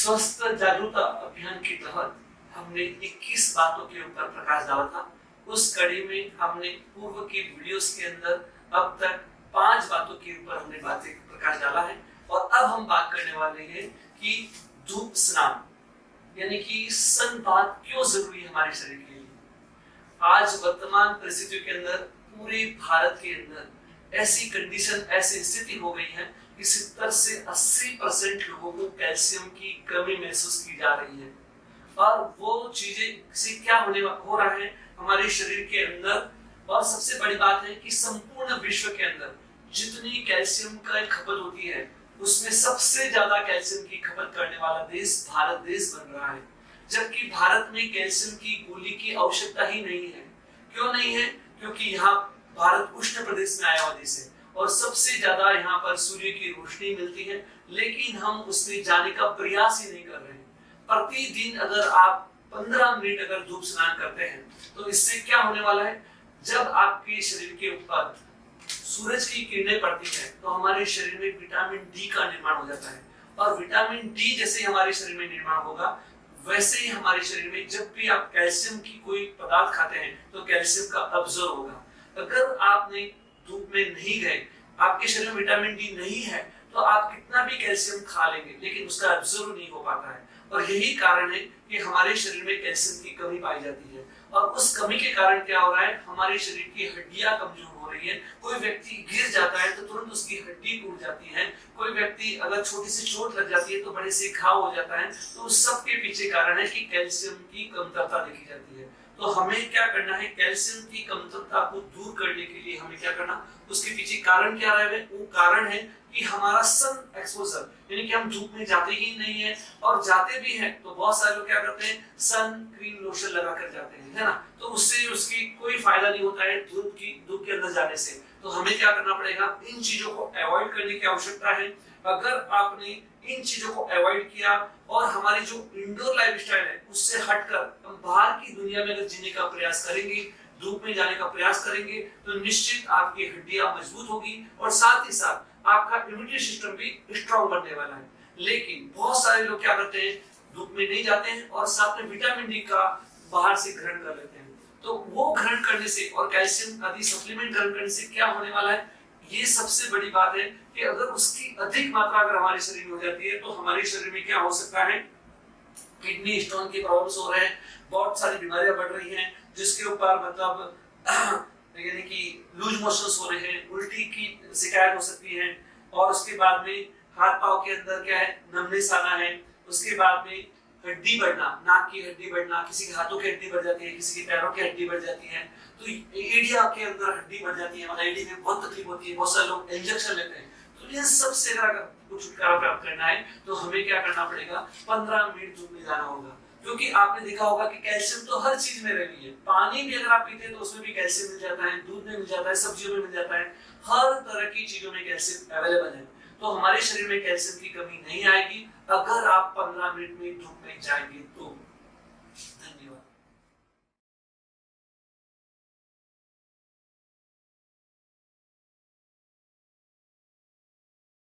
स्वस्थ जागरूकता अभियान के तहत हमने 21 बातों के ऊपर प्रकाश डाला था। उस कड़ी में हमने पूर्व के वीडियोस के अंदर अब तक 5 बातों के ऊपर हमने बातें प्रकाश डाला है और अब हम बात करने वाले हैं कि धूप स्नान यानी कि सनबाथ क्यों जरूरी है हमारे शरीर के लिए। आज वर्तमान परिस्थितियों के अंदर पूरे भारत के अंदर ऐसी कंडीशन, ऐसी स्थिति हो गई है कि 70 से 80% लोगों को कैल्शियम की कमी महसूस की जा रही है। और वो चीजें से क्या हो रहा है हमारे शरीर के अंदर। और सबसे बड़ी बात है कि संपूर्ण विश्व के अंदर जितनी कैल्शियम का खपत होती है उसमें सबसे ज्यादा कैल्शियम की खपत करने वाला देश भारत देश बन रहा है, जबकि भारत में कैल्शियम की गोली की आवश्यकता ही नहीं है। क्यों नहीं है? क्योंकि यहाँ भारत उष्ण प्रदेश में आया हुआ देश है और सबसे ज्यादा यहाँ पर सूर्य की रोशनी मिलती है, लेकिन हम उसमें जाने का प्रयास ही नहीं कर रहे हैं। प्रतिदिन अगर आप 15 मिनट अगर धूप स्नान करते हैं तो इससे क्या होने वाला है, जब आपके शरीर के ऊपर सूरज की किरणें पड़ती है तो हमारे शरीर में विटामिन डी का निर्माण हो जाता है। और विटामिन डी जैसे हमारे शरीर में निर्माण होगा वैसे ही हमारे शरीर में जब भी आप कैल्शियम की कोई पदार्थ खाते हैं तो कैल्शियम का अब्जॉर्ब होगा। अगर आपने धूप में नहीं गए, आपके शरीर में विटामिन डी नहीं है, तो आप कितना भी कैल्शियम खा लेंगे लेकिन उसका अब्जॉर्ब नहीं हो पाता है। और यही कारण है कि हमारे शरीर में कैल्शियम की कमी पाई जाती है। और उस कमी के कारण क्या हो रहा है, हमारे शरीर की हड्डियां कमजोर हो रही है। कोई व्यक्ति गिर जाता है तो तुरंत उसकी हड्डी टूट जाती है। कोई व्यक्ति अगर छोटी सी चोट लग जाती है तो बड़े से घाव हो जाता है। तो उस सब के पीछे कारण है कि कैल्शियम की कमतरता देखी जाती है। तो हमें क्या करना है, कैल्शियम की कमतरता को दूर करने के लिए हमें क्या करना, उसके पीछे कारण क्या रहे, वो कारण है कि हमारा सन एक्सपोजर, यानी कि हम धूप में जाते ही नहीं है, और जाते भी हैं तो बहुत सारे लोग क्या करते हैं, सन क्रीम लोशन लगा कर जाते हैं, है ना। तो उससे उसकी कोई फायदा नहीं होता है धूप के अंदर जाने से। तो हमें क्या करना पड़ेगा, इन चीजों को अवॉइड करने की आवश्यकता है। अगर आपने इन चीजों को अवॉइड किया और हमारी जो इंडोर लाइफस्टाइल है उससे हटकर हम बाहर की दुनिया में अगर जीने का प्रयास करेंगे, धूप में जाने का प्रयास करेंगे, तो निश्चित आपकी हड्डियां मजबूत होगी और साथ ही साथ आपका इम्यूनिटी सिस्टम भी स्ट्रॉन्ग बनने वाला है। लेकिन बहुत सारे लोग क्या करते हैं, धूप में नहीं जाते हैं और साथ में विटामिन डी का बाहर से ग्रहण कर लेते हैं। तो वो ग्रहण करने से और कैल्शियम आदि सप्लीमेंट ग्रहण करने से क्या होने वाला है, ये सबसे बड़ी बात है कि अगर उसकी अधिक मात्रा अगर हमारे शरीर में हो जाती है तो हमारे शरीर में क्या हो सकता है, किडनी स्टोन की प्रॉब्लम्स हो रहे हैं, बहुत सारी बीमारियां बढ़ रही हैं, जिसके ऊपर मतलब यानी कि लूज मोशंस हो रहे हैं, उल्टी की शिकायत हो सकती है। और उसके बाद में हाथ पांव के अंदर क्या है, नमनेस आना है। उसके बाद में हड्डी बढ़ना, नाक की हड्डी बढ़ना, किसी के हाथों की हड्डी बढ़ जाती है, किसी के पैरों की हड्डी बढ़ जाती है, तो एडिया के अंदर हड्डी बढ़ जाती है, मतलब एडी में बहुत तकलीफ होती है, बहुत सारे लोग इंजेक्शन लेते हैं। तो इन सब से अगर कुछ छुटकारा प्राप्त करना है तो हमें क्या करना पड़ेगा, 15 मिनट धूप में जाना होगा। क्योंकि आपने देखा होगा कि कैल्शियम तो हर चीज में रही है। पानी भी अगर आप पीते हैं तो उसमें भी कैल्शियम मिल जाता है, दूध में मिल जाता है, सब्जियों में मिल जाता है, हर तरह की चीजों में कैल्शियम अवेलेबल है। तो हमारे शरीर में कैल्शियम की कमी नहीं आएगी अगर आप 15 मिनट में धूप में जाएंगे तो। धन्यवाद।